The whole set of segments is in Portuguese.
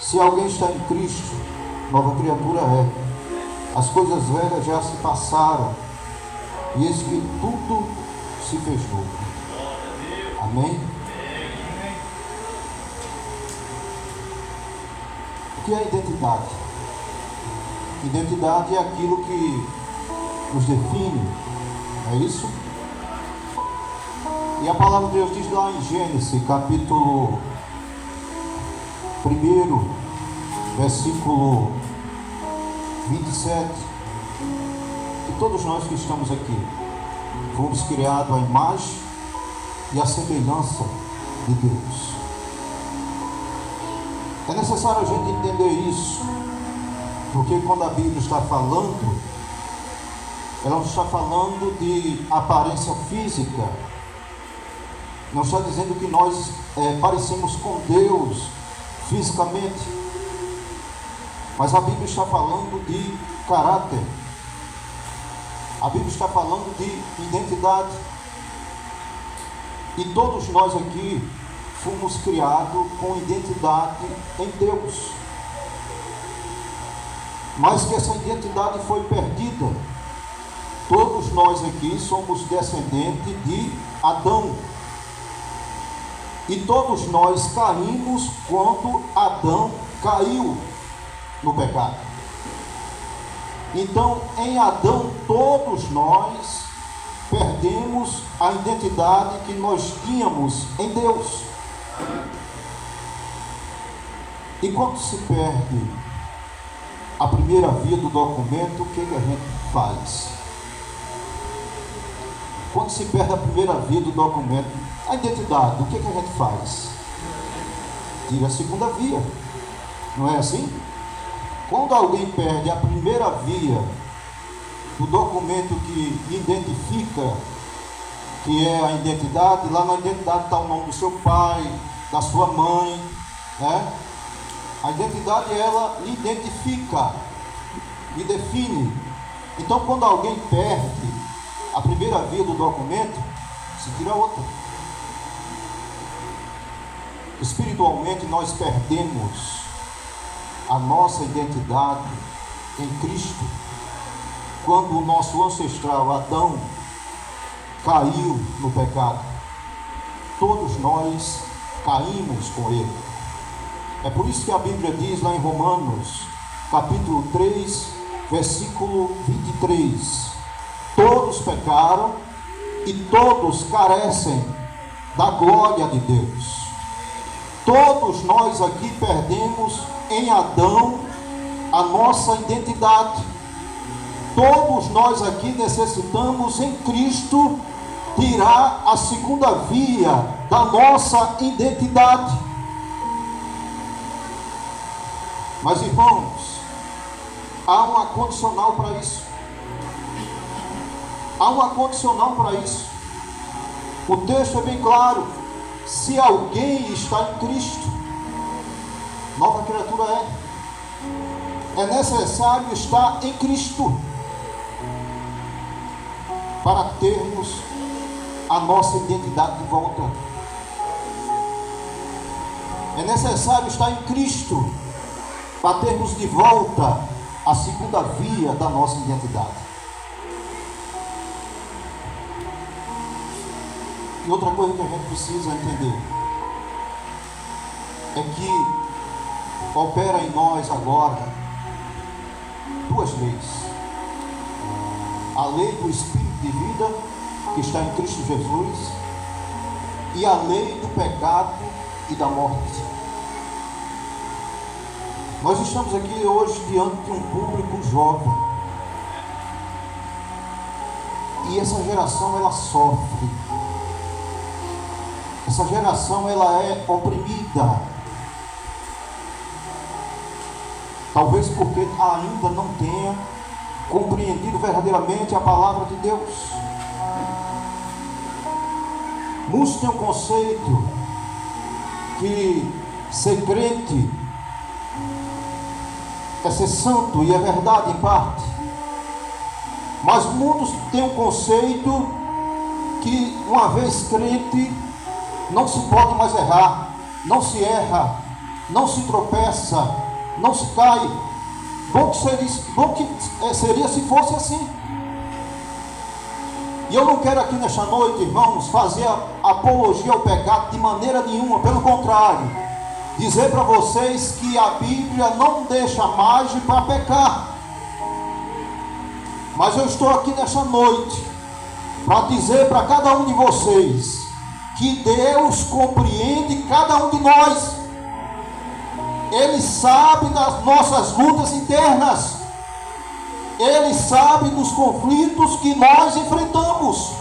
Se alguém está em Cristo, nova criatura é. As coisas velhas já se passaram, e eis que tudo se fez novo. Amém? O que é identidade? Identidade é aquilo que nos define, é isso? E a palavra de Deus diz lá em Gênesis, capítulo 1, versículo 27, que todos nós que estamos aqui fomos criados à imagem e à semelhança de Deus. É necessário a gente entender isso, porque quando a Bíblia está falando, ela não está falando de aparência física, não está dizendo que nós parecemos com Deus fisicamente, mas a Bíblia está falando de caráter, a Bíblia está falando de identidade, e todos nós aqui fomos criados com identidade em Deus, mas que essa identidade foi perdida. Todos nós aqui somos descendentes de Adão, e todos nós caímos quando Adão caiu no pecado. Então, em Adão, todos nós perdemos a identidade que nós tínhamos em Deus. E quando se perde a primeira via do documento, o que a gente faz? Quando se perde a primeira via do documento, a identidade, o que a gente faz? Tira a segunda via, não é assim? Quando alguém perde a primeira via do documento que identifica que é a identidade, lá na identidade está o nome do seu pai, da sua mãe, né? A identidade, ela identifica e define. Então, quando alguém perde a primeira via do documento, se tira outra. Espiritualmente, nós perdemos a nossa identidade em Cristo quando o nosso ancestral Adão caiu no pecado. Todos nós caímos com ele. É por isso que a Bíblia diz lá em Romanos, capítulo 3, versículo 23: todos pecaram e todos carecem da glória de Deus. Todos nós aqui perdemos em Adão a nossa identidade. Todos nós aqui necessitamos em Cristo tirar a segunda via da nossa identidade. Mas, irmãos, há uma condicional para isso. Há uma condicional para isso. O texto é bem claro: se alguém está em Cristo, nova criatura é. É necessário estar em Cristo para termos a nossa identidade de volta. É necessário estar em Cristo para termos de volta a segunda via da nossa identidade. E outra coisa que a gente precisa entender é que opera em nós agora duas leis: a lei do Espírito de vida, que está em Cristo Jesus, e a lei do pecado e da morte. Nós estamos aqui hoje diante de um público jovem, e essa geração, ela sofre. Essa geração, ela é oprimida, talvez porque ainda não tenha compreendido verdadeiramente a palavra de Deus. Muitos têm um conceito que ser crente é ser santo, e é verdade em parte, mas muitos têm um conceito que, uma vez crente, não se pode mais errar, não se erra, não se tropeça, não se cai. Bom que seria se fosse assim. E eu não quero aqui nesta noite, irmãos, fazer apologia ao pecado de maneira nenhuma. Pelo contrário, dizer para vocês que a Bíblia não deixa margem para pecar. Mas eu estou aqui nesta noite para dizer para cada um de vocês que Deus compreende cada um de nós. Ele sabe das nossas lutas internas. Ele sabe dos conflitos que nós enfrentamos.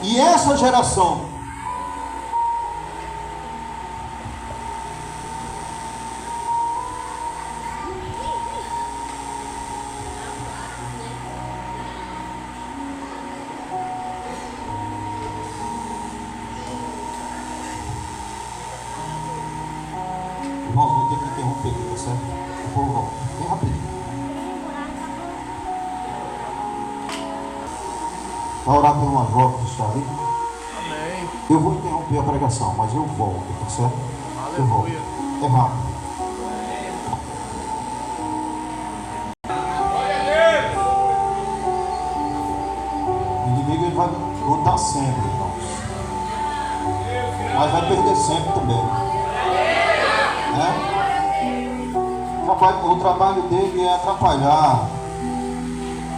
E essa geração irmãos, vou ter que interromper aqui, tá certo? O povo volta, bem rapidinho. Para orar por uma jovem que está ali. Amém. Eu vou interromper a pregação, mas eu volto, tá certo? Eu volto. Aleluia. É rápido. O inimigo ele vai lutar sempre, irmãos. Mas vai perder sempre também. O trabalho dele é atrapalhar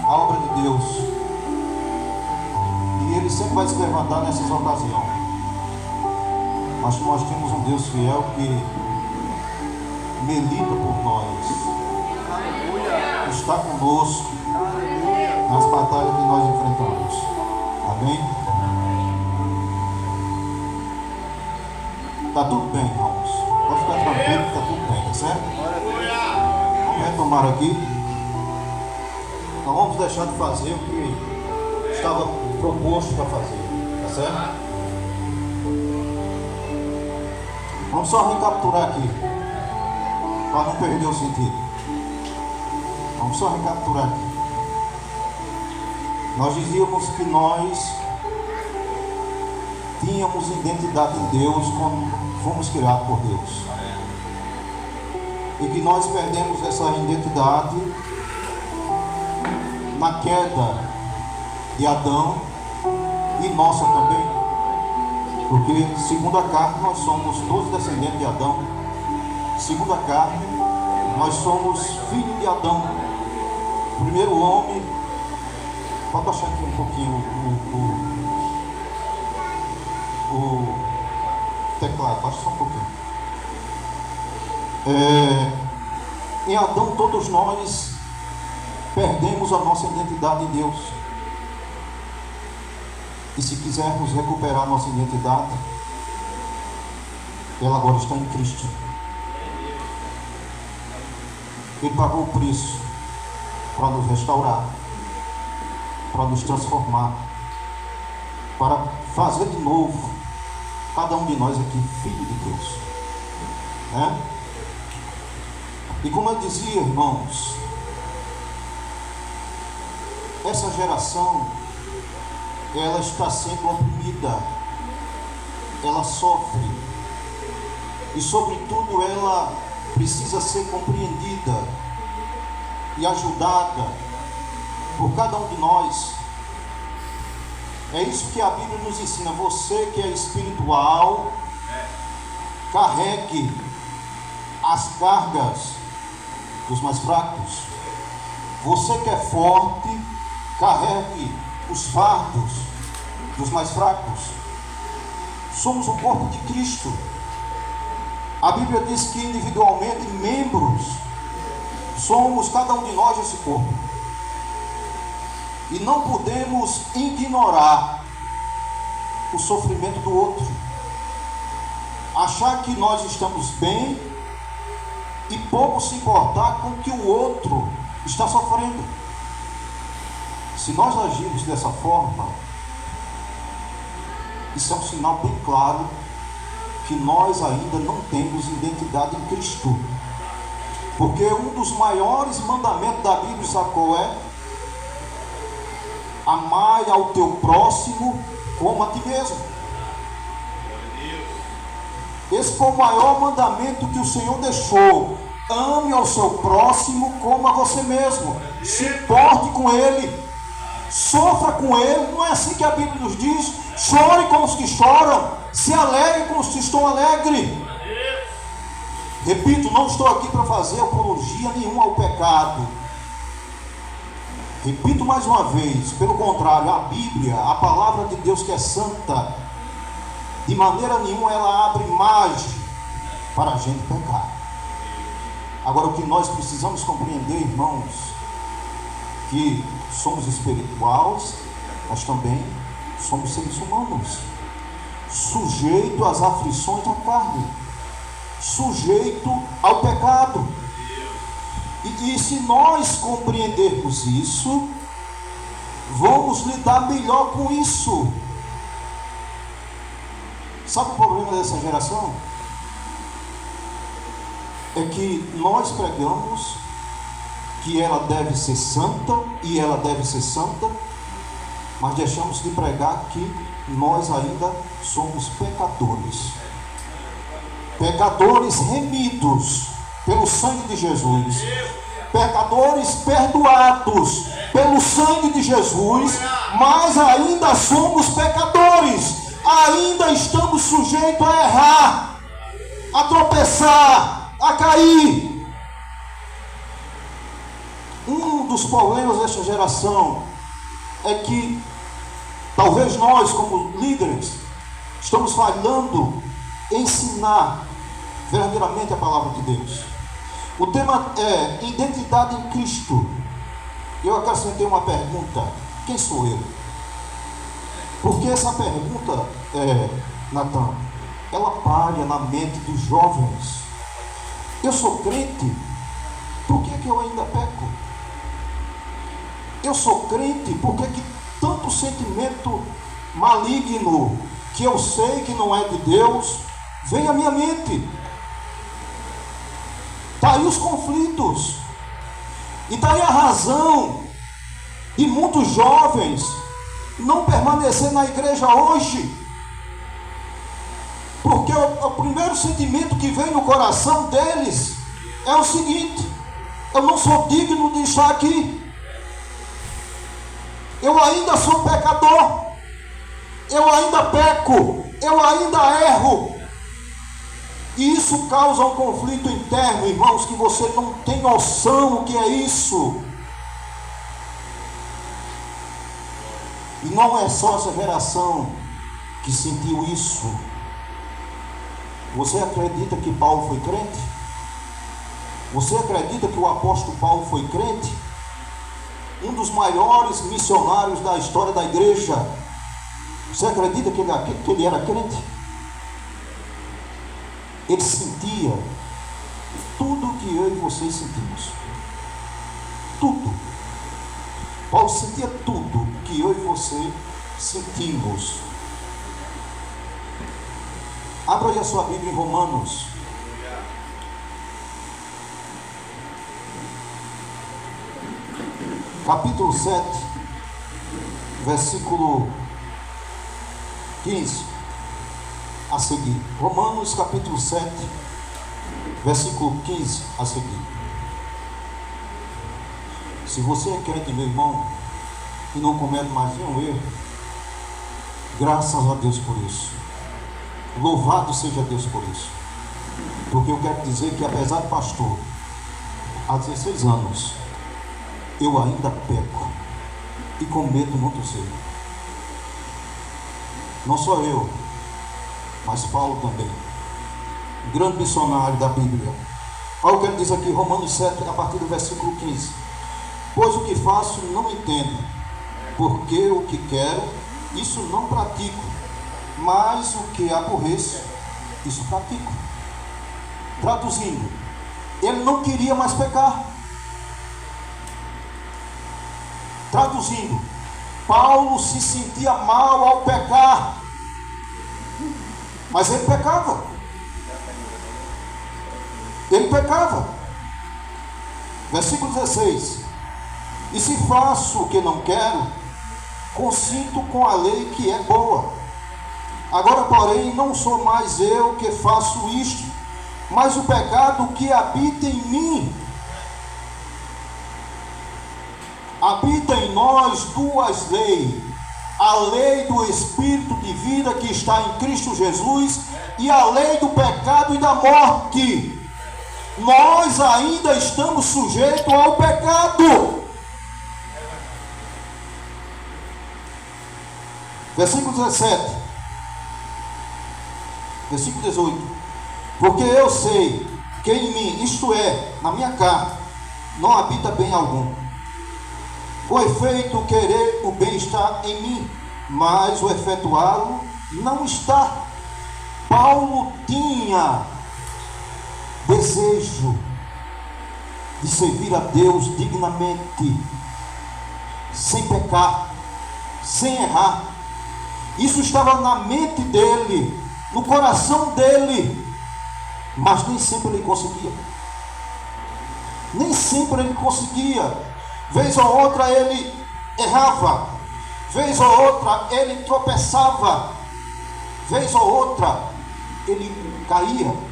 a obra de Deus. E ele sempre vai se levantar nessas ocasiões. Mas nós temos um Deus fiel que milita por nós. Está conosco nas batalhas que nós enfrentamos. Amém? Está tudo bem, irmãos. Pode ficar tranquilo que está tudo bem, tá certo? Vamos retomar aqui. Não vamos deixar de fazer o que estava proposto para fazer, tá certo? Vamos só recapiturar aqui, para não perder o sentido. Vamos só recapiturar aqui. Nós dizíamos que nós tínhamos identidade em Deus quando fomos criados por Deus. E que nós perdemos essa identidade na queda de Adão e nossa também. Porque, segundo a carne, nós somos todos descendentes de Adão. Segundo a carne, nós somos filhos de Adão. O primeiro homem. Pode baixar aqui um pouquinho o teclado, baixa só um pouquinho. Em Adão todos nós perdemos a nossa identidade em Deus. E se quisermos recuperar nossa identidade, ela agora está em Cristo. Ele pagou o preço para nos restaurar, para nos transformar, para fazer de novo cada um de nós aqui filho de Deus, né? E como eu dizia, irmãos, essa geração, ela está sendo oprimida, ela sofre, e sobretudo ela precisa ser compreendida e ajudada por cada um de nós. É isso que a Bíblia nos ensina. Você que é espiritual, carregue as cargas dos mais fracos. Você que é forte, carregue os fardos dos mais fracos. Somos o corpo de Cristo. A Bíblia diz que individualmente, membros, somos cada um de nós esse corpo. E não podemos ignorar o sofrimento do outro. Achar que nós estamos bem e pouco se importar com o que o outro está sofrendo. Se nós agirmos dessa forma, isso é um sinal bem claro que nós ainda não temos identidade em Cristo. Porque um dos maiores mandamentos da Bíblia, sabe qual é? Amai ao teu próximo como a ti mesmo. Esse foi o maior mandamento que o Senhor deixou. Ame ao seu próximo como a você mesmo. Se importe com ele. Sofra com ele. Não é assim que a Bíblia nos diz? Chore com os que choram. Se alegre com os que estão alegres. Repito, não estou aqui para fazer apologia nenhuma ao pecado. Repito mais uma vez, pelo contrário, a Bíblia, a palavra de Deus que é santa, de maneira nenhuma ela abre margem para a gente pecar. Agora, o que nós precisamos compreender, irmãos, que somos espirituais, mas também somos seres humanos, sujeitos às aflições da carne, sujeito ao pecado. E se nós compreendermos isso, vamos lidar melhor com isso. Sabe o problema dessa geração? É que nós pregamos que ela deve ser santa, e ela deve ser santa, mas deixamos de pregar que nós ainda somos pecadores. Pecadores remidos pelo sangue de Jesus, pecadores perdoados pelo sangue de Jesus, mas ainda somos pecadores, ainda estamos sujeitos a errar, a tropeçar, a cair. Um dos problemas desta geração é que talvez nós, como líderes, estamos falhando em ensinar verdadeiramente a palavra de Deus. O tema é identidade em Cristo. Eu acrescentei uma pergunta: quem sou eu? Porque essa pergunta, Natan, ela palha na mente dos jovens. Eu sou crente, por que eu ainda peco? Eu sou crente, por que tanto sentimento maligno, que eu sei que não é de Deus, vem à minha mente? Está aí os conflitos. E está aí a razão de muitos jovens não permanecer na igreja hoje. Porque o primeiro sentimento que vem no coração deles é o seguinte: eu não sou digno de estar aqui. Eu ainda sou pecador. Eu ainda peco. Eu ainda erro. E isso causa um conflito interno, irmãos, que você não tem noção o que é isso. E não é só essa geração que sentiu isso. Você acredita que Paulo foi crente? Você acredita que o apóstolo Paulo foi crente? Um dos maiores missionários da história da igreja. Você acredita que ele era crente? Ele sentia tudo que eu e vocês sentimos. Tudo. Paulo sentia tudo que eu e você sentimos. Abra aí a sua Bíblia em Romanos. Capítulo 7, versículo 15. A seguir. Romanos capítulo 7, versículo 15 a seguir. Se você é crente, meu irmão, e não comete mais nenhum erro, graças a Deus por isso. Louvado seja Deus por isso. Porque eu quero dizer que, apesar de pastor, há 16 anos, eu ainda peco e cometo muitos erros. Não só eu, mas Paulo também, grande missionário da Bíblia. Paulo quer dizer aqui, Romanos 7, a partir do versículo 15: pois o que faço não entendo, porque o que quero, isso não pratico, mas o que aborreço, isso pratico. Traduzindo, ele não queria mais pecar. Traduzindo, Paulo se sentia mal ao pecar, mas ele pecava. Ele pecava. Versículo 16: e se faço o que não quero, consinto com a lei que é boa. Agora, porém, não sou mais eu que faço isto, mas o pecado que habita em mim. Habita em nós duas leis: a lei do Espírito de vida que está em Cristo Jesus e a lei do pecado e da morte. Nós ainda estamos sujeitos ao pecado. Versículo 17. Versículo 18. Porque eu sei que em mim, isto é, na minha carne, não habita bem algum. O efeito querer o bem está em mim, mas o efetuá-lo não está. Paulo tinha desejo de servir a Deus dignamente, sem pecar, sem errar. Isso estava na mente dele, no coração dele, mas nem sempre ele conseguia. Nem sempre ele conseguia. Vez ou outra ele errava, vez ou outra ele tropeçava, vez ou outra ele caía.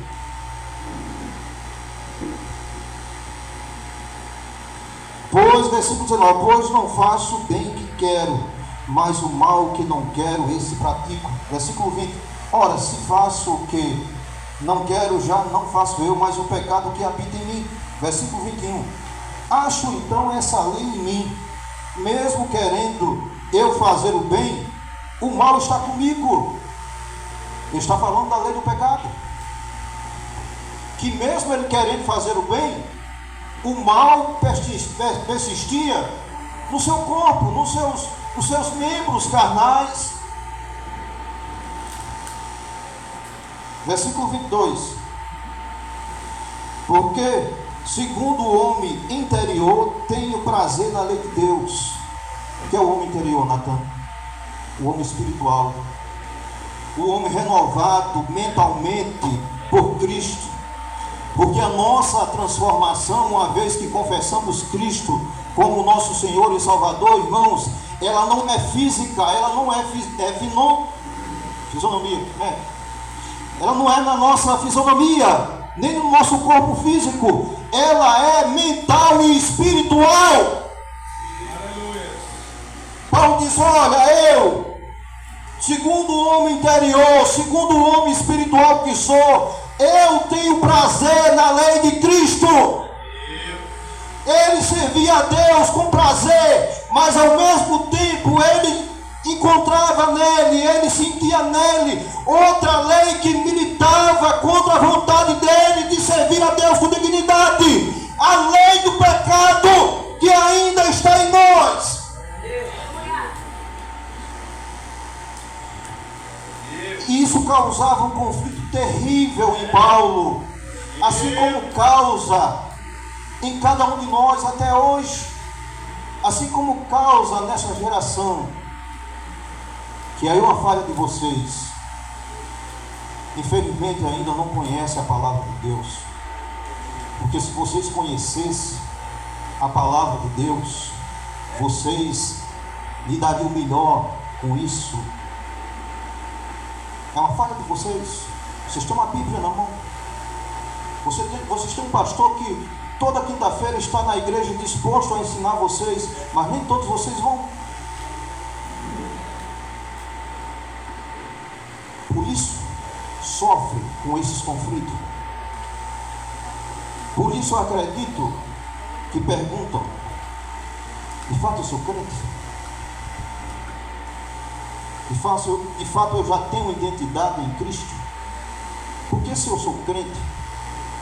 Pois, versículo 19, pois não faço o bem que quero, mas o mal que não quero, esse pratico. Versículo 20, ora, se faço o que não quero, já não faço eu, mas o pecado que habita em mim. Versículo 21, acho então essa lei em mim, mesmo querendo eu fazer o bem, o mal está comigo. Ele está falando da lei do pecado, que mesmo ele querendo fazer o bem, o mal persistia no seu corpo, nos seus membros carnais. Versículo 22, porque segundo o homem interior tenho prazer na lei de Deus. O que é o homem interior, Natan? O homem espiritual, o homem renovado mentalmente por Cristo. Porque a nossa transformação, uma vez que confessamos Cristo como nosso Senhor e Salvador, irmãos, ela não é física, ela não é fisionomia, ela não é na nossa fisionomia, nem no nosso corpo físico, ela é mental e espiritual. Paulo diz, olha, eu, segundo o homem interior, segundo o homem espiritual que sou, eu tenho prazer na lei de Cristo. Ele servia a Deus com prazer, mas ao mesmo tempo ele encontrava nele, ele sentia nele outra lei que militava contra a vontade dele de servir a Deus com dignidade, a lei do pecado que ainda está em nós. E isso causava um conflito terrível em Paulo, assim como causa em cada um de nós até hoje, assim como causa nessa geração, que aí uma falha de vocês, infelizmente ainda não conhece a palavra de Deus, porque se vocês conhecessem a palavra de Deus, vocês lidariam melhor com isso. É uma falha de vocês. Vocês têm uma Bíblia na mão. Vocês têm um pastor que toda quinta-feira está na igreja disposto a ensinar vocês, mas nem todos vocês vão. Por isso, sofre com esses conflitos. Por isso eu acredito que perguntam, de fato eu sou crente? De fato eu já tenho identidade em Cristo? Porque se eu sou crente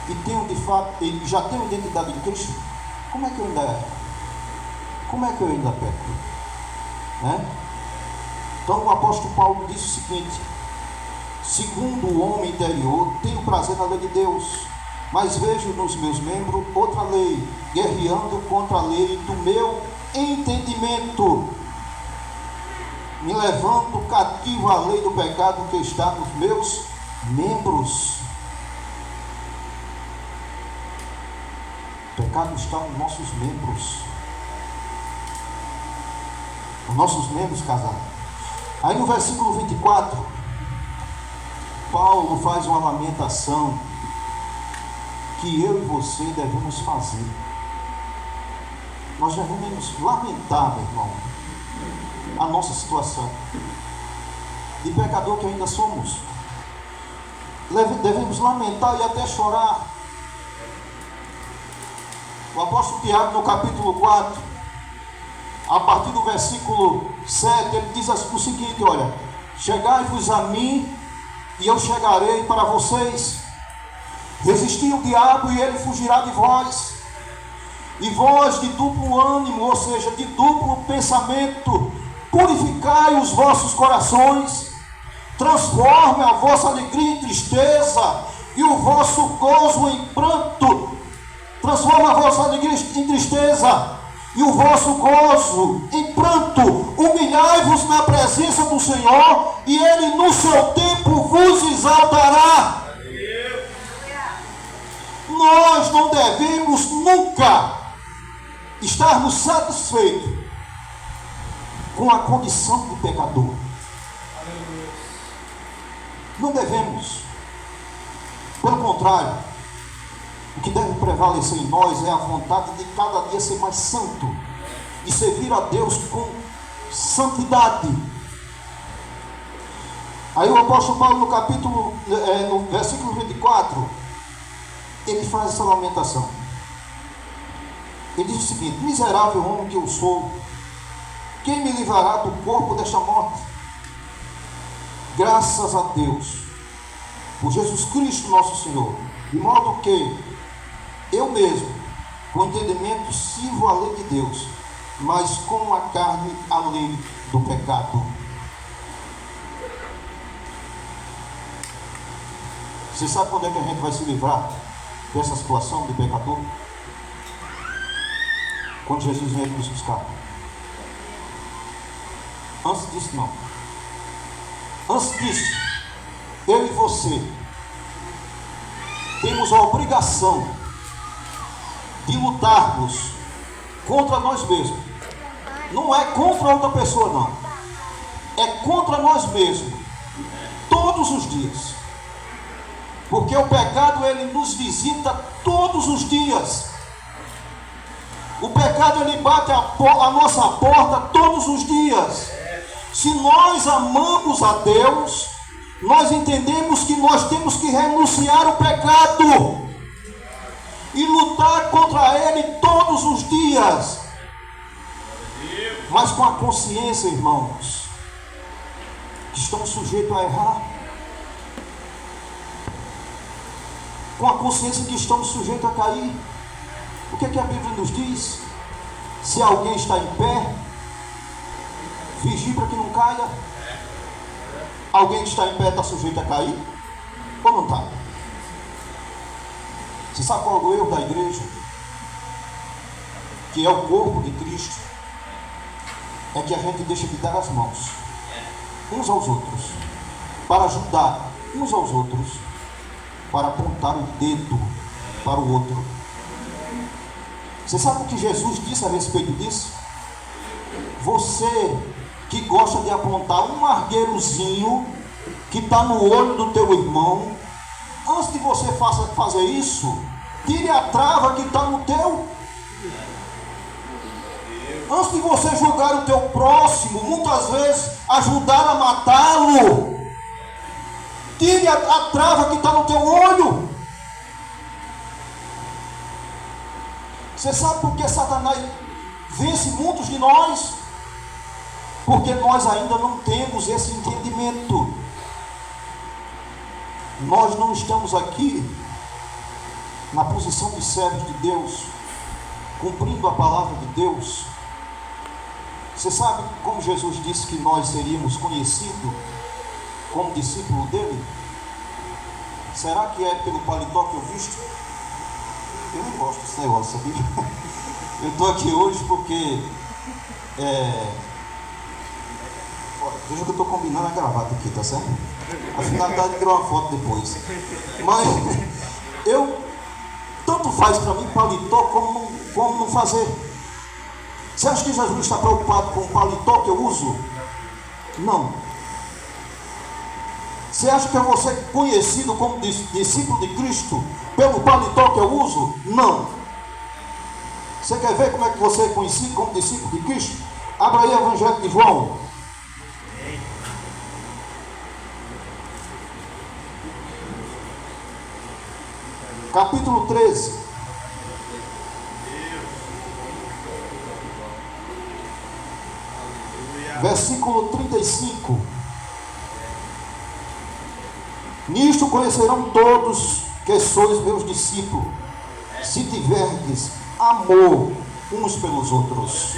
e tenho de fato, e já tenho identidade em Cristo, como é que eu ainda peco? Né? Então o apóstolo Paulo disse o seguinte: segundo o homem interior tenho prazer na lei de Deus, mas vejo nos meus membros outra lei, guerreando contra a lei do meu entendimento, me levando cativo à lei do pecado que está nos meus membros. O pecado está nos nossos membros. Os nossos membros, casados. Aí no versículo 24, Paulo faz uma lamentação que eu e você devemos fazer. Nós devemos lamentar, meu irmão, a nossa situação de pecador que ainda somos. Devemos lamentar e até chorar. O apóstolo Tiago, no capítulo 4, a partir do versículo 7, ele diz o seguinte: olha, chegai-vos a mim e eu chegarei para vocês. Resisti o diabo e ele fugirá de vós. E vós de duplo ânimo, ou seja, de duplo pensamento, purificai os vossos corações, transforme a vossa alegria em tristeza e o vosso gozo em pranto. Transforme a vossa alegria em tristeza e o vosso gozo em pranto. Humilhai-vos na presença do Senhor e Ele no seu tempo vos exaltará. Nós não devemos nunca estarmos satisfeitos com a condição de pecador. Não devemos. Pelo contrário, o que deve prevalecer em nós é a vontade de cada dia ser mais santo e servir a Deus com santidade. Aí o apóstolo Paulo, no versículo 24, ele faz essa lamentação. Ele diz o seguinte: miserável homem que eu sou, quem me livrará do corpo desta morte? Graças a Deus, por Jesus Cristo nosso Senhor, de modo que eu mesmo, com entendimento, sirvo a lei de Deus, mas com a carne a lei do pecado. Você sabe quando é que a gente vai se livrar dessa situação de pecador? Quando Jesus vem nos buscar. Antes disso, não. Antes disso, eu e você temos a obrigação de lutarmos contra nós mesmos. Não é contra outra pessoa, não. É contra nós mesmos. Todos os dias. Porque o pecado, ele nos visita todos os dias. O pecado, ele bate a nossa porta todos os dias. Se nós amamos a Deus, nós entendemos que nós temos que renunciar ao pecado e lutar contra ele todos os dias. Mas com a consciência, irmãos, que estamos sujeitos a errar. Com a consciência que estamos sujeitos a cair. O que é que a Bíblia nos diz? Se alguém está em pé, vigie para que não caia. Alguém que está em pé está sujeito a cair? Ou não está? Você sabe qual é o erro da igreja? Que é o corpo de Cristo. É que a gente deixa de dar as mãos uns aos outros, para ajudar uns aos outros, para apontar o dedo para o outro. Você sabe o que Jesus disse a respeito disso? Você que gosta de apontar um argueirozinho que está no olho do teu irmão, antes de você fazer isso, tire a trava que está no teu. Antes de você julgar o teu próximo, muitas vezes ajudar a matá-lo, tire a trava que está no teu olho. Você sabe por que Satanás vence muitos de nós? Porque nós ainda não temos esse entendimento. Nós não estamos aqui na posição de servos de Deus, cumprindo a palavra de Deus. Você sabe como Jesus disse que nós seríamos conhecidos como discípulo dele? Será que é pelo paletó que eu visto? Eu não gosto desse negócio, sabia? Eu estou aqui hoje porque veja que eu estou combinando a gravata aqui, tá certo? A finalidade de tirar uma foto depois. Mas tanto faz para mim paletó como não fazer. Você acha que Jesus está preocupado com o paletó que eu uso? Não. Você acha que eu vou ser conhecido como discípulo de Cristo pelo paletó que eu uso? Não. Você quer ver como é que você é conhecido como discípulo de Cristo? Abra aí o Evangelho de João. Capítulo 13. Versículo 35. Nisto conhecerão todos que sois meus discípulos, se tiverdes amor uns pelos outros.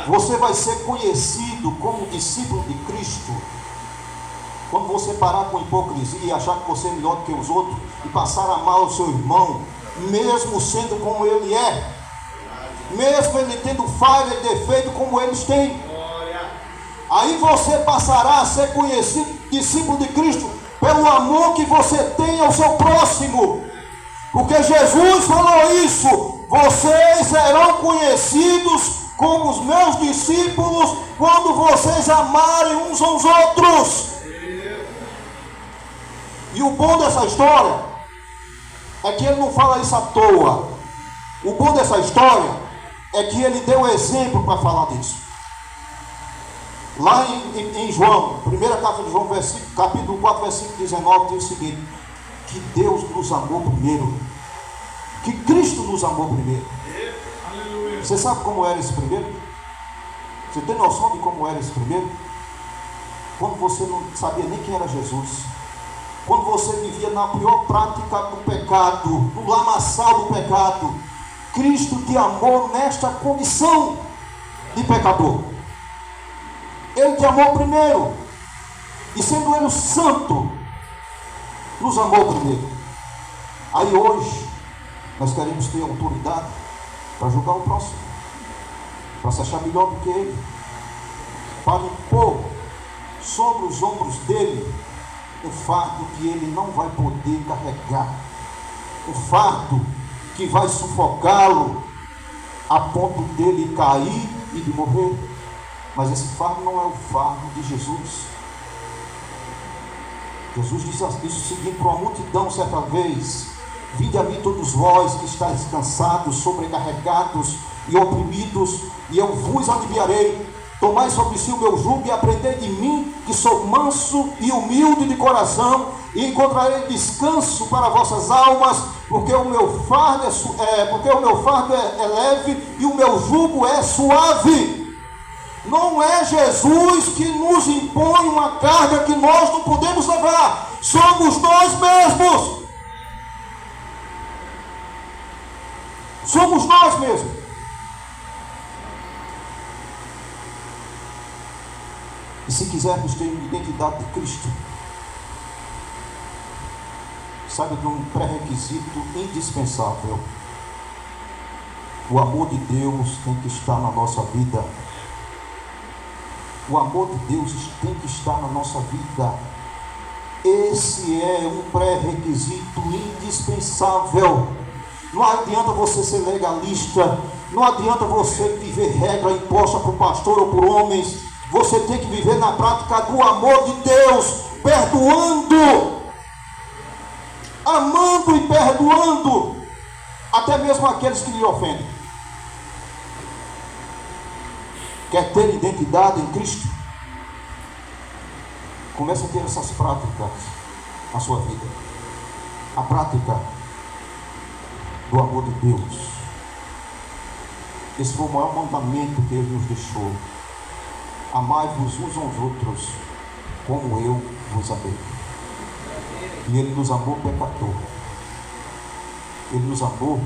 Você vai ser conhecido como discípulo de Cristo quando você parar com hipocrisia e achar que você é melhor do que os outros e passar a amar o seu irmão, mesmo sendo como ele é, mesmo ele tendo falha e defeito como eles têm. Aí você passará a ser conhecido discípulo de Cristo pelo amor que você tem ao seu próximo, porque Jesus falou isso: vocês serão conhecidos como os meus discípulos quando vocês amarem uns aos outros. E o bom dessa história é que ele não fala isso à toa. O bom dessa história é que ele deu exemplo para falar disso. Lá em João, primeira carta de João, capítulo 4, versículo 19, diz o seguinte: que Deus nos amou primeiro, que Cristo nos amou primeiro. Você sabe como era esse primeiro? Você tem noção de como era esse primeiro? Quando você não sabia nem quem era Jesus, quando você vivia na pior prática do pecado, no lamaçal do pecado, Cristo te amou nesta condição de pecador. Ele te amou primeiro, e sendo Ele o santo, nos amou primeiro. Aí hoje, nós queremos ter autoridade para julgar o próximo, para se achar melhor do que ele, para impor sobre os ombros dele o fardo que ele não vai poder carregar, o fardo que vai sufocá-lo a ponto dele cair e de morrer. Mas esse fardo não é o fardo de Jesus. Jesus disse o seguinte para uma multidão certa vez: vinde a mim todos vós que estáis cansados, sobrecarregados e oprimidos, e eu vos aliviarei. Tomai sobre si o meu jugo e aprendei de mim, que sou manso e humilde de coração, e encontrarei descanso para vossas almas, porque o meu fardo é leve e o meu jugo é suave. Não é Jesus que nos impõe uma carga que nós não podemos levar, somos nós mesmos. Somos nós mesmos. E se quisermos ter uma identidade de Cristo, sabe de um pré-requisito indispensável: o amor de Deus tem que estar na nossa vida. O amor de Deus tem que estar na nossa vida. Esse é um pré-requisito indispensável. Não adianta você ser legalista, não adianta você viver regra imposta por pastor ou por homens. Você tem que viver na prática do amor de Deus, perdoando, amando e perdoando, até mesmo aqueles que lhe ofendem. Quer ter identidade em Cristo? Comece a ter essas práticas na sua vida. A prática do amor de Deus. Esse foi o maior mandamento que Ele nos deixou: amai-vos uns aos outros como eu vos amei. E Ele nos amou pecador. Ele nos amou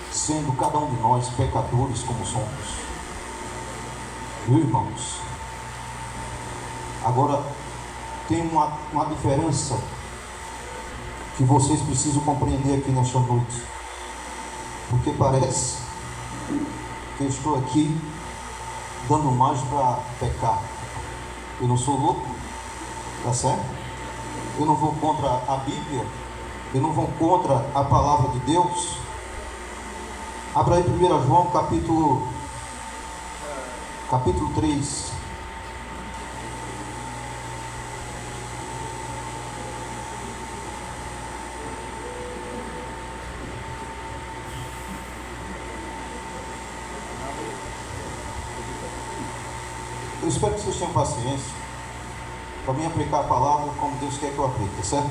sendo cada um de nós pecadores como somos. Viu, irmãos? Agora tem uma diferença que vocês precisam compreender aqui nesta noite, porque parece que eu estou aqui dando mais para pecar. Eu não sou louco, tá certo? Eu não vou contra a Bíblia, eu não vou contra a palavra de Deus. Abra aí 1 João capítulo 3. Eu espero que vocês tenham paciência para mim aplicar a palavra como Deus quer que eu aplique, certo?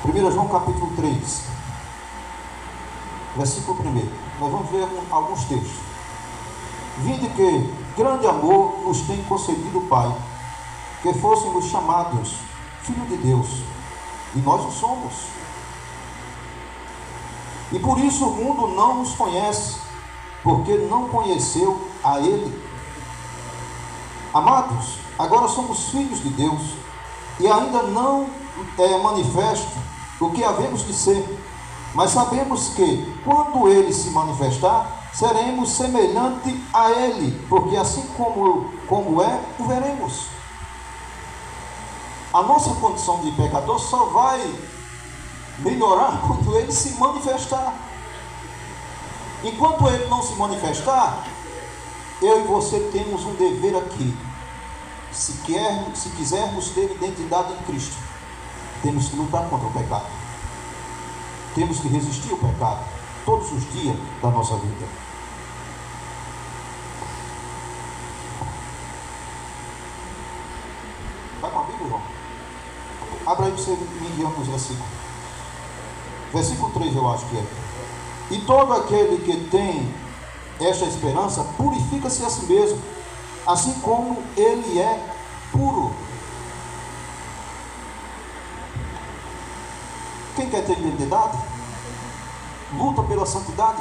1 João capítulo 3, versículo 1. Nós vamos ver alguns textos. Vinde que grande amor nos tem concedido o Pai, que fôssemos chamados filhos de Deus, e nós o somos. E por isso o mundo não nos conhece, porque não conheceu a Ele. Amados, agora somos filhos de Deus, e ainda não é manifesto o que havemos de ser, mas sabemos que, quando Ele se manifestar, seremos semelhante a Ele, porque assim como é, o veremos. A nossa condição de pecador só vai melhorar quando Ele se manifestar. Enquanto Ele não se manifestar, eu e você temos um dever aqui. Se quisermos ter identidade em Cristo, temos que lutar contra o pecado. Temos que resistir ao pecado todos os dias da nossa vida. Vai com a Bíblia, irmão? Abra aí para você me guiando nos versículos. Versículo 3 eu acho que é. E todo aquele que tem esta esperança purifica-se a si mesmo, assim como ele é puro. Quem quer ter identidade, luta pela santidade.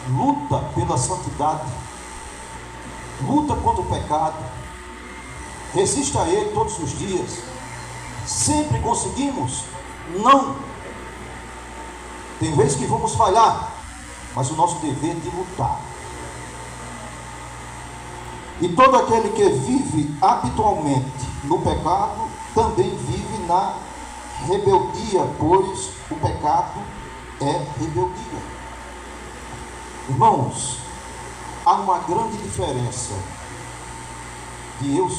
Luta pela santidade. Luta contra o pecado. Resiste a ele todos os dias. Sempre conseguimos? Não. Tem vezes que vamos falhar, mas o nosso dever é de lutar. E todo aquele que vive habitualmente no pecado, também vive na rebeldia, pois o pecado é rebeldia. Irmãos, há uma grande diferença de eu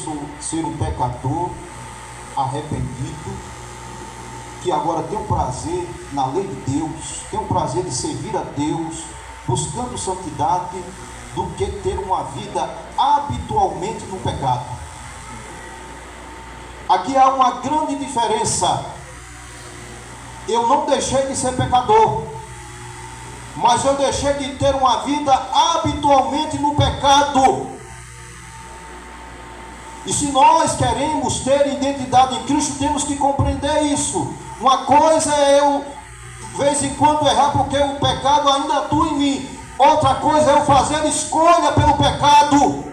ser um pecador arrependido, que agora tem um prazer na lei de Deus, tem um prazer de servir a Deus, buscando santidade, do que ter uma vida habitualmente no pecado. Aqui há uma grande diferença. Eu não deixei de ser pecador, mas eu deixei de ter uma vida habitualmente no pecado. E se nós queremos ter identidade em Cristo, temos que compreender isso. Uma coisa é eu, de vez em quando, errar porque o pecado ainda atua em mim. Outra coisa é eu fazer escolha pelo pecado.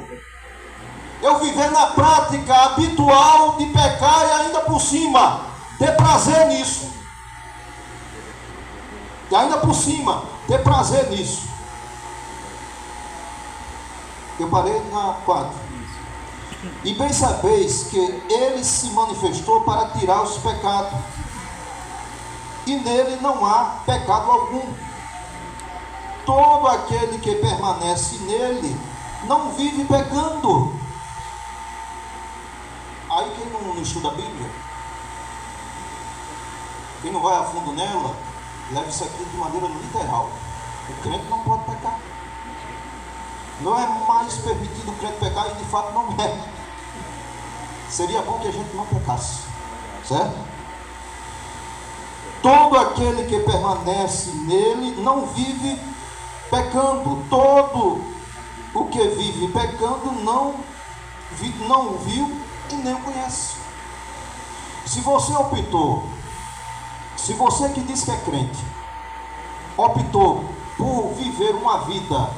Eu viver na prática habitual de pecar e ainda por cima ter prazer nisso. E ainda por cima ter prazer nisso. Eu parei na 4. E bem sabeis que ele se manifestou para tirar os pecados, e nele não há pecado algum. Todo aquele que permanece nele não vive pecando. Aí quem não estuda a Bíblia, quem não vai a fundo nela, leva isso aqui de maneira literal. O crente não pode pecar. Não é mais permitido o crente pecar, e de fato não é. Seria bom que a gente não pecasse, certo? Todo aquele que permanece nele não vive pecando. Todo o que vive pecando não viu e nem o conhece. Se você optou, se você que diz que é crente, optou por viver uma vida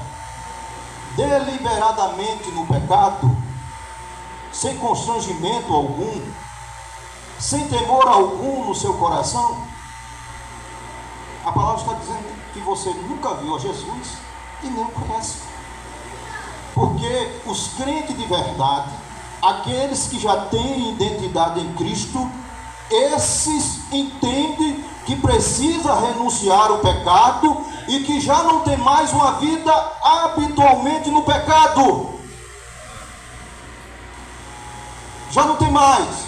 deliberadamente no pecado, sem constrangimento algum, sem temor algum no seu coração, a palavra está dizendo que você nunca viu a Jesus e nem o conhece. Porque os crentes de verdade, aqueles que já têm identidade em Cristo, esses entendem que precisa renunciar ao pecado e que já não tem mais uma vida habitualmente no pecado. Já não tem mais.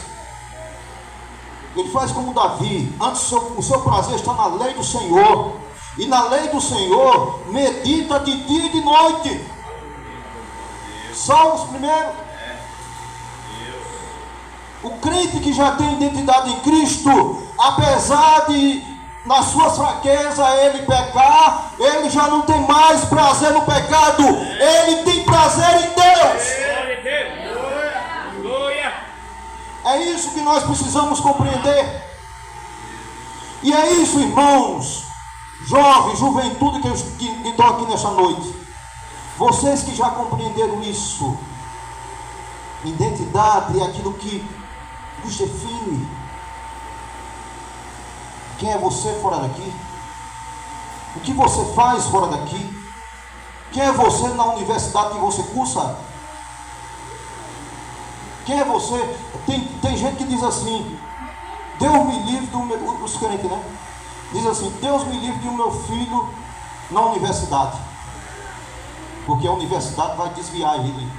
Ele faz como Davi. Antes o seu prazer está na lei do Senhor, e na lei do Senhor medita de dia e de noite. Salvos primeiro. O crente que já tem identidade em Cristo, apesar de nas suas fraquezas ele pecar, ele já não tem mais prazer no pecado, ele tem prazer em Deus. É isso que nós precisamos compreender. E é isso, irmãos, jovens, juventude que estão aqui nesta noite. Vocês que já compreenderam isso, identidade é aquilo que nos define. Quem é você fora daqui? O que você faz fora daqui? Quem é você na universidade que você cursa? Quem é você? Tem gente que diz assim: Deus me livre do meu... Os crentes, né? Diz assim: Deus me livre do meu filho na universidade, porque a universidade vai desviar ele.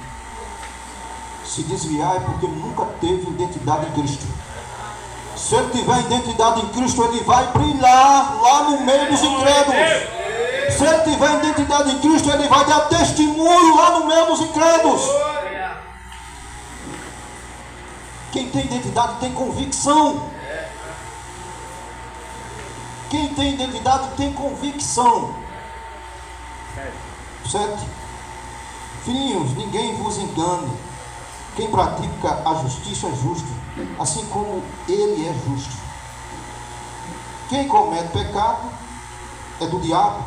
Se desviar é porque nunca teve identidade em Cristo. Se ele tiver identidade em Cristo, ele vai brilhar lá no meio dos incrédulos. Se ele tiver identidade em Cristo, ele vai dar testemunho lá no meio dos incrédulos. Quem tem identidade tem convicção. Quem tem identidade tem convicção. 7. Filhinhos, ninguém vos engane. Quem pratica a justiça é justo, assim como ele é justo. Quem comete pecado é do diabo,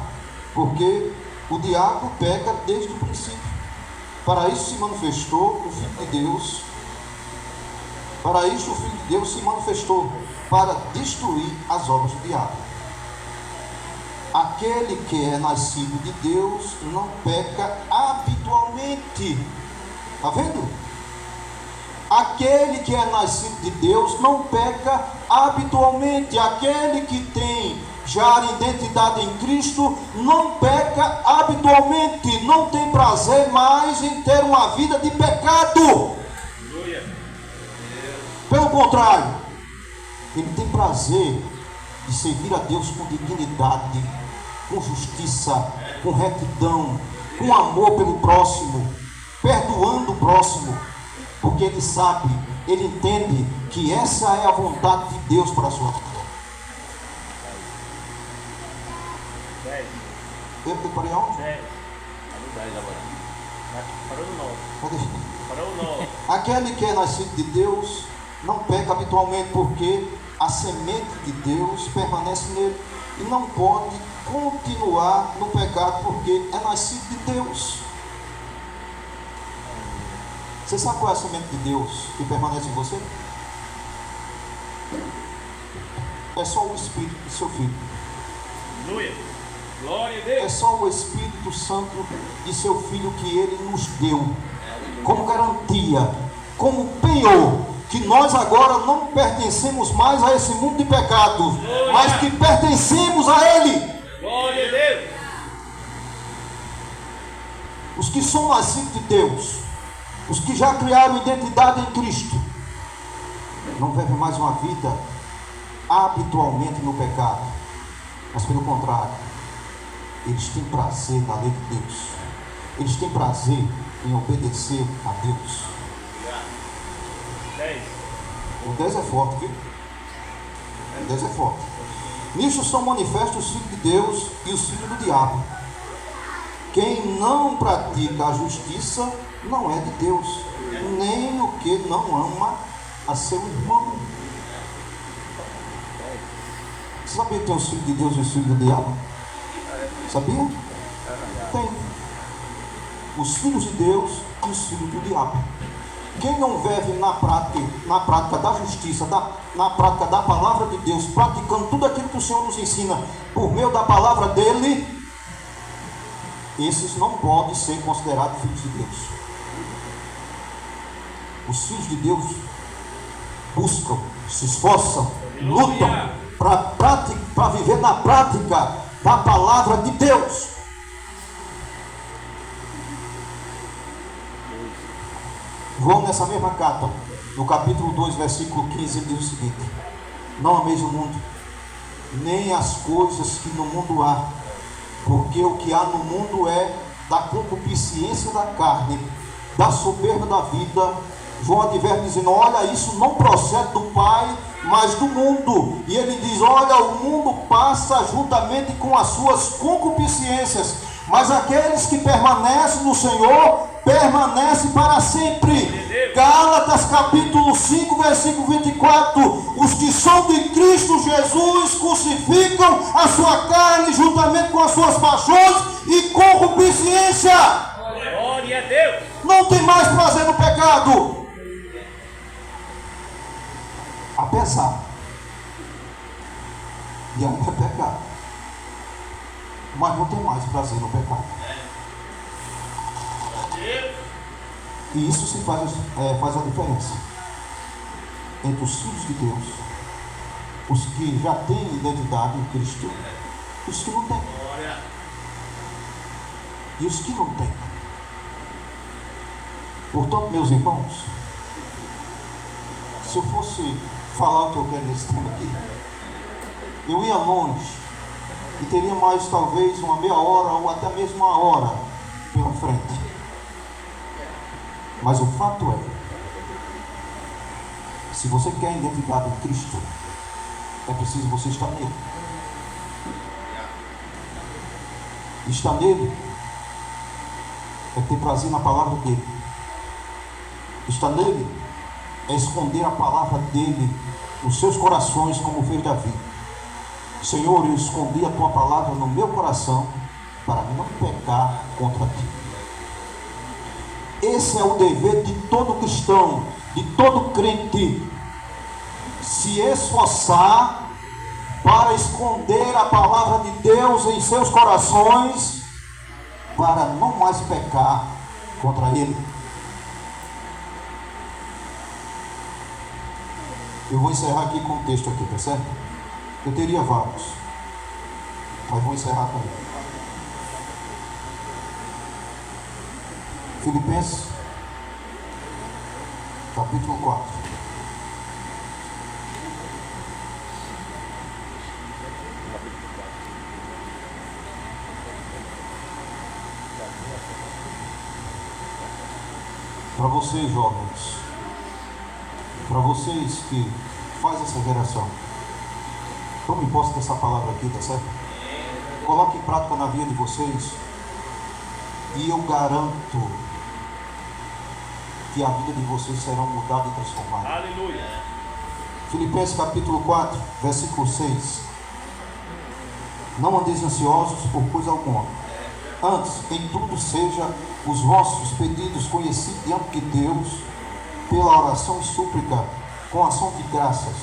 porque o diabo peca desde o princípio. Para isso se manifestou o Filho de Deus. Para isso o Filho de Deus se manifestou, para destruir as obras do diabo. Aquele que é nascido de Deus não peca habitualmente. Está vendo? Aquele que é nascido de Deus não peca habitualmente. Aquele que tem já identidade em Cristo não peca habitualmente. Não tem prazer mais em ter uma vida de pecado. Pelo contrário, ele tem prazer de servir a Deus com dignidade, com justiça, com retidão, com amor pelo próximo, perdoando o próximo, porque ele sabe, ele entende que essa é a vontade de Deus para a sua vida. Eu parei aonde? 10 agora. Parou no 9. Cadê? Parou no 9. Aquele que é nascido de Deus não peca habitualmente, porque a semente de Deus permanece nele e não pode continuar no pecado, porque é nascido de Deus. Você sabe qual é a semente de Deus que permanece em você? É só o Espírito do seu Filho. Aleluia. Glória a É Deus. só o Espírito Santo de seu Filho que Ele nos deu como garantia, como penhor, que nós agora não pertencemos mais a esse mundo de pecados, mas que pertencemos a Ele. Glória a Deus. Os que são nascidos de Deus, os que já criaram identidade em Cristo, não vivem mais uma vida habitualmente no pecado, mas pelo contrário, eles têm prazer na lei de Deus, eles têm prazer em obedecer a Deus. 10. O 10 é forte, viu? O 10 é forte. Nisso são manifestos os filhos de Deus e os filhos do diabo. Quem não pratica a justiça não é de Deus, nem o que não ama a seu irmão. Você sabia que tem os filhos de Deus e os filhos do diabo? Sabia? Tem. Os filhos de Deus e os filhos do diabo. Quem não vive na prática da justiça, na prática da palavra de Deus, praticando tudo aquilo que o Senhor nos ensina por meio da palavra dele, esses não podem ser considerados filhos de Deus. Os filhos de Deus buscam, se esforçam, lutam para viver na prática da palavra de Deus. João, nessa mesma carta, no capítulo 2, versículo 15, ele diz o seguinte: não ameis o mundo, nem as coisas que no mundo há, porque o que há no mundo é da concupiscência da carne, da soberba da vida. João adverte dizendo: olha, isso não procede do Pai, mas do mundo. E ele diz: olha, o mundo passa juntamente com as suas concupiscências, mas aqueles que permanecem no Senhor permanecem para sempre. Gálatas capítulo 5, versículo 24: os que são de Cristo Jesus crucificam a sua carne juntamente com as suas paixões e concupiscência. Glória a Deus. Não tem mais prazer no pecado. Apesar de ainda pecar, mas não tem mais prazer no pecado. E isso se faz a diferença entre os filhos de Deus, os que já têm identidade em Cristo, e os que não têm. E os que não têm. Portanto, meus irmãos, se eu fosse falar o que eu quero nesse tema aqui, eu ia longe e teria mais talvez uma meia hora ou até mesmo uma hora pela frente. Mas o fato é, se você quer identidade em Cristo, é preciso você estar nele. Estar nele é ter prazer na palavra dele. Estar nele é esconder a palavra dele nos seus corações, como fez Davi. Senhor, eu escondi a tua palavra no meu coração para não pecar contra ti. Esse é o dever de todo cristão, de todo crente, se esforçar para esconder a palavra de Deus em seus corações, para não mais pecar contra ele. Eu vou encerrar aqui com um texto aqui, tá certo? Eu teria vários, mas vou encerrar com ele. Filipenses, capítulo 4. Para vocês, jovens, para vocês que fazem essa geração, tome posse dessa palavra aqui, tá certo? Coloque em prática na vida de vocês, e eu garanto que a vida de vocês será mudada e transformada. Aleluia. Filipenses capítulo 4, versículo 6. Não andeis ansiosos por coisa alguma, antes, em tudo seja os vossos pedidos conhecidos diante de Deus, pela oração e súplica, com ação de graças.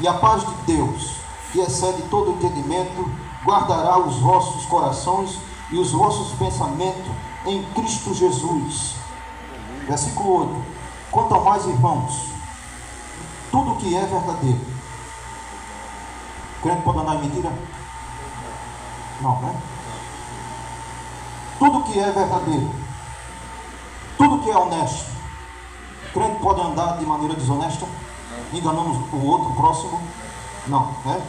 E a paz de Deus, que excede todo entendimento, guardará os vossos corações e os vossos pensamentos em Cristo Jesus. Versículo 8. Quanto ao mais, irmãos, tudo que é verdadeiro. Crente pode andar em mentira? Não, né? Tudo que é verdadeiro, tudo que é honesto. Crente pode andar de maneira desonesta, enganando o outro, o próximo? Não, né?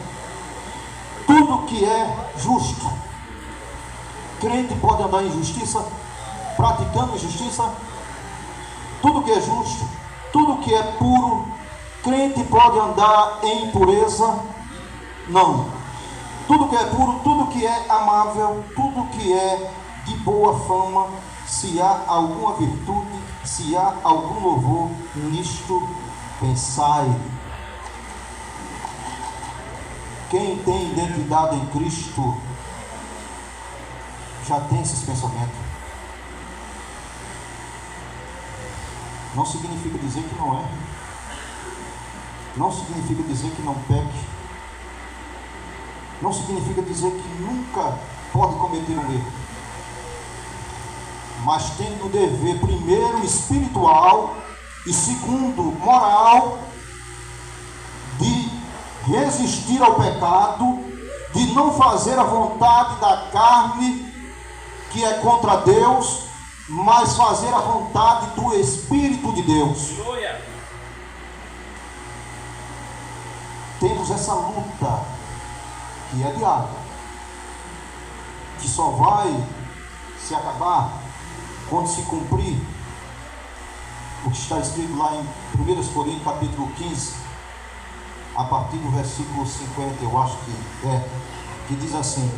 Tudo que é justo. Crente pode andar em justiça, praticando injustiça. Tudo que é justo, tudo que é puro. Crente pode andar em impureza? Não. Tudo que é puro, tudo que é amável, tudo que é de boa fama, se há alguma virtude, se há algum louvor, nisto pensai. Quem tem identidade em Cristo já tem esses pensamentos. Não significa dizer que não é. Não significa dizer que não peque. Não significa dizer que nunca pode cometer um erro. Mas tem o dever, primeiro, espiritual e segundo, moral, de resistir ao pecado, de não fazer a vontade da carne, que é contra Deus, mas fazer a vontade do Espírito de Deus. Temos essa luta, que é diária, que só vai se acabar quando se cumprir o que está escrito lá em 1 Coríntios capítulo 15, a partir do versículo 50, eu acho que diz assim: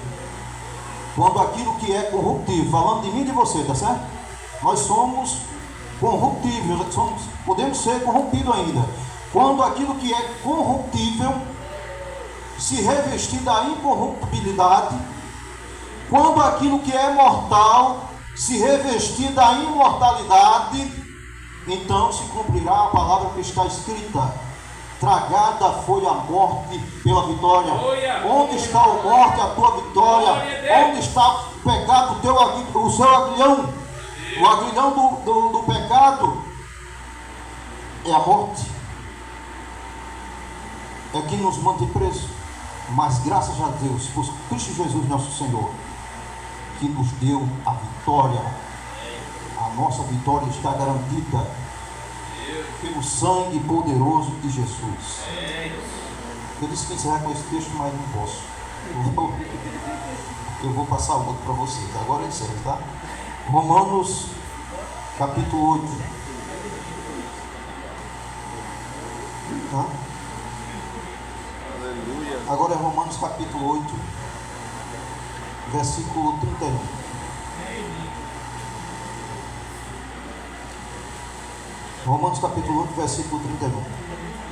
quando aquilo que é corruptível, falando de mim e de você, tá certo? Nós somos corruptíveis, podemos ser corrompidos ainda. Quando aquilo que é corruptível se revestir da incorruptibilidade, quando aquilo que é mortal se revestir da imortalidade, então se cumprirá a palavra que está escrita: tragada foi a morte pela vitória. Onde está a morte, a tua vitória? Onde está o pecado, o seu agrilhão? O agrilhão do pecado é a morte, é quem nos mantém presos. Mas graças a Deus, por Cristo Jesus nosso Senhor, que nos deu a vitória. A nossa vitória está garantida pelo sangue poderoso de Jesus. Eu disse que encerrar com esse texto, mas não posso. Eu vou passar o outro para vocês. Agora é sério, tá? Romanos capítulo 8. Tá? Aleluia. Agora é Romanos capítulo 8, versículo 31. Romanos capítulo 8, versículo 31.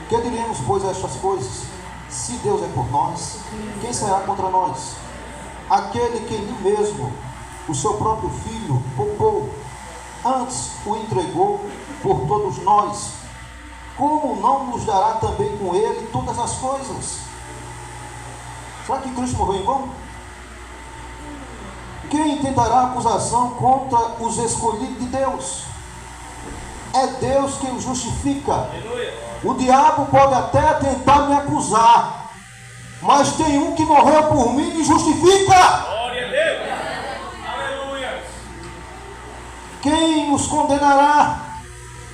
Que diremos, pois, a estas coisas? Se Deus é por nós, quem será contra nós? Aquele que Ele mesmo, o seu próprio Filho, poupou, antes o entregou por todos nós, como não nos dará também com Ele todas as coisas? Será que Cristo morreu em vão? Quem tentará acusação contra os escolhidos de Deus? É Deus quem o justifica. Aleluia. O diabo pode até tentar me acusar, mas tem um que morreu por mim e me justifica. Glória a Deus. Aleluia. Quem nos condenará?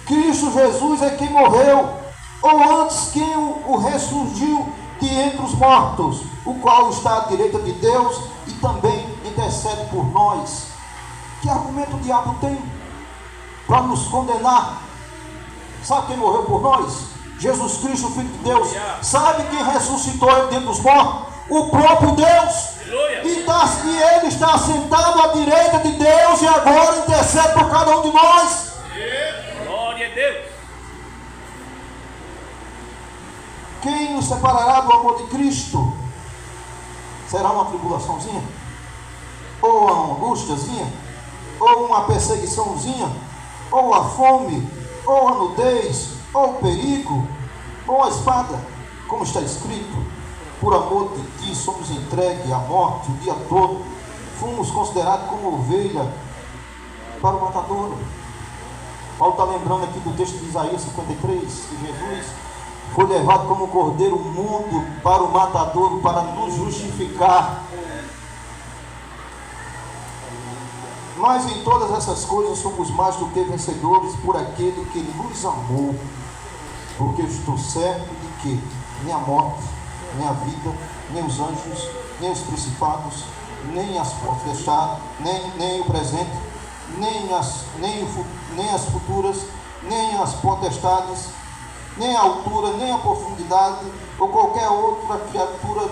Cristo Jesus é quem morreu, ou antes quem o ressurgiu de entre os mortos, o qual está à direita de Deus e também intercede por nós. Que argumento o diabo tem para nos condenar? Sabe quem morreu por nós? Jesus Cristo, Filho de Deus. Sabe quem ressuscitou ele dentre os mortos? O próprio Deus. E Ele está sentado à direita de Deus e agora intercede por cada um de nós. Glória a Deus. Quem nos separará do amor de Cristo? Será uma tribulaçãozinha? Ou uma angústiazinha? Ou uma perseguiçãozinha? Ou a fome? Ou a nudez? Ou o perigo? Ou a espada? Como está escrito: por amor de ti somos entregues à morte o dia todo, fomos considerados como ovelha para o matadouro. Paulo está lembrando aqui do texto de Isaías 53, que Jesus foi levado como um cordeiro mudo para o matadouro, para nos justificar. Mas em todas essas coisas somos mais do que vencedores por aquele que nos amou. Porque estou certo de que nem a morte, nem a vida, nem os anjos, nem os principados, nem as potestades, nem o presente, nem as futuras, nem as potestades, nem a altura, nem a profundidade, ou qualquer outra criatura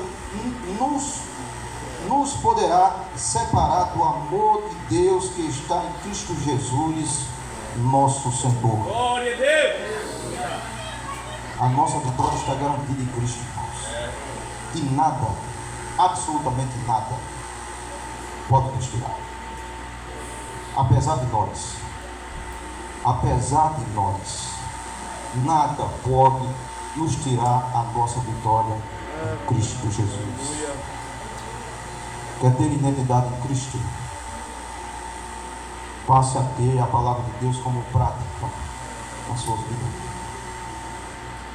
nos poderá separar do amor de Deus que está em Cristo Jesus, nosso Senhor. Glória a Deus. A nossa vitória está garantida em Cristo, irmãos. E nada, absolutamente nada, pode nos tirar. Apesar de nós, nada pode nos tirar a nossa vitória em Cristo Jesus. Quer ter identidade em Cristo? Passe a ter a palavra de Deus como prática na sua vida.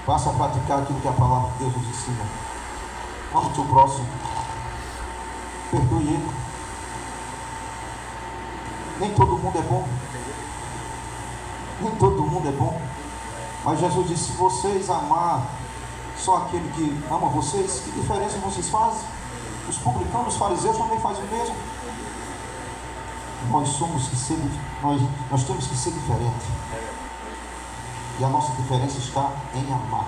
Passe a praticar aquilo que a palavra de Deus nos ensina. Ame o seu próximo. Perdoe ele. Nem todo mundo é bom. Nem todo mundo é bom. Mas Jesus disse: se vocês amar só aquele que ama vocês, que diferença vocês fazem? Os publicanos, os fariseus também fazem o mesmo. nós temos que ser diferentes. E a nossa diferença está em amar,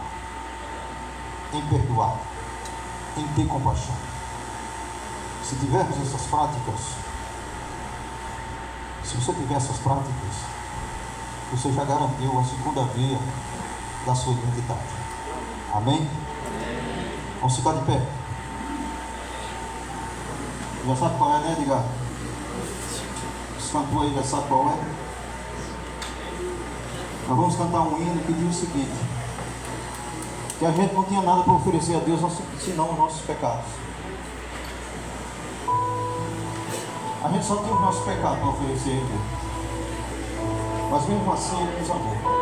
em perdoar, em ter compaixão. Se tivermos essas práticas, se você tiver essas práticas, você já garantiu a segunda via da sua identidade. Amém? Vamos ficar de pé. Já sabe qual é, né, Edgar? Esse cantor aí já sabe qual é? Nós vamos cantar um hino que diz o seguinte: que a gente não tinha nada para oferecer a Deus senão os nossos pecados. A gente só tinha os nossos pecados para oferecer a Deus. Mas mesmo assim Ele nos amou.